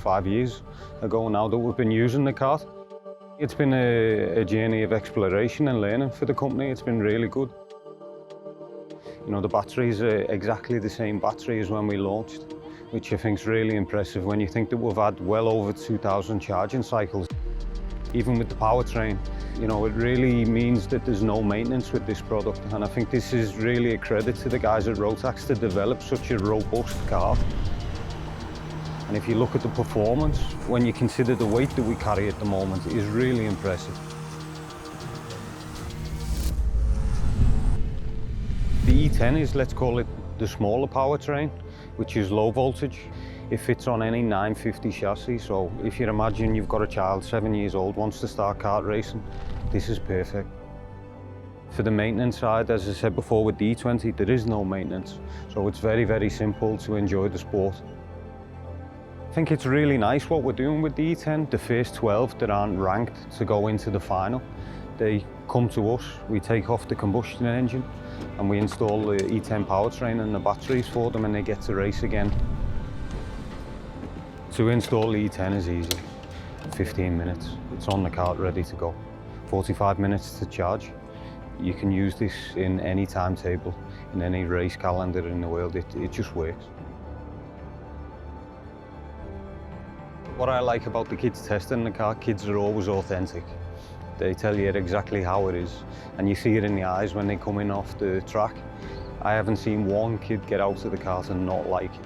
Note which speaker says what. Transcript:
Speaker 1: 5 years ago now that we've been using the kart. It's been a journey of exploration and learning for the company. It's been really good. You know, the batteries are exactly the same battery as when we launched, which I think is really impressive when you think that we've had well over 2,000 charging cycles. Even with the powertrain, you know, it really means that there's no maintenance with this product. And I think this is really a credit to the guys at Rotax to develop such a robust car. And if you look at the performance, when you consider the weight that we carry at the moment, it is really impressive. The E10 is, let's call it, the smaller powertrain, which is low voltage. It fits on any 950 chassis, so if you imagine you've got a child 7 years old, wants to start kart racing, this is perfect. For the maintenance side, as I said before with the E20, there is no maintenance, so it's very, very simple to enjoy the sport. I think it's really nice what we're doing with the E10. The first 12 that aren't ranked to go into the final, they come to us, we take off the combustion engine and we install the E10 powertrain and the batteries for them and they get to race again. To install the E10 is easy, 15 minutes. It's on the kart ready to go. 45 minutes to charge. You can use this in any timetable, in any race calendar in the world, it just works. What I like about the kids testing the car, kids are always authentic. They tell you exactly how it is, and you see it in the eyes when they come in off the track. I haven't seen one kid get out of the kart and not like it.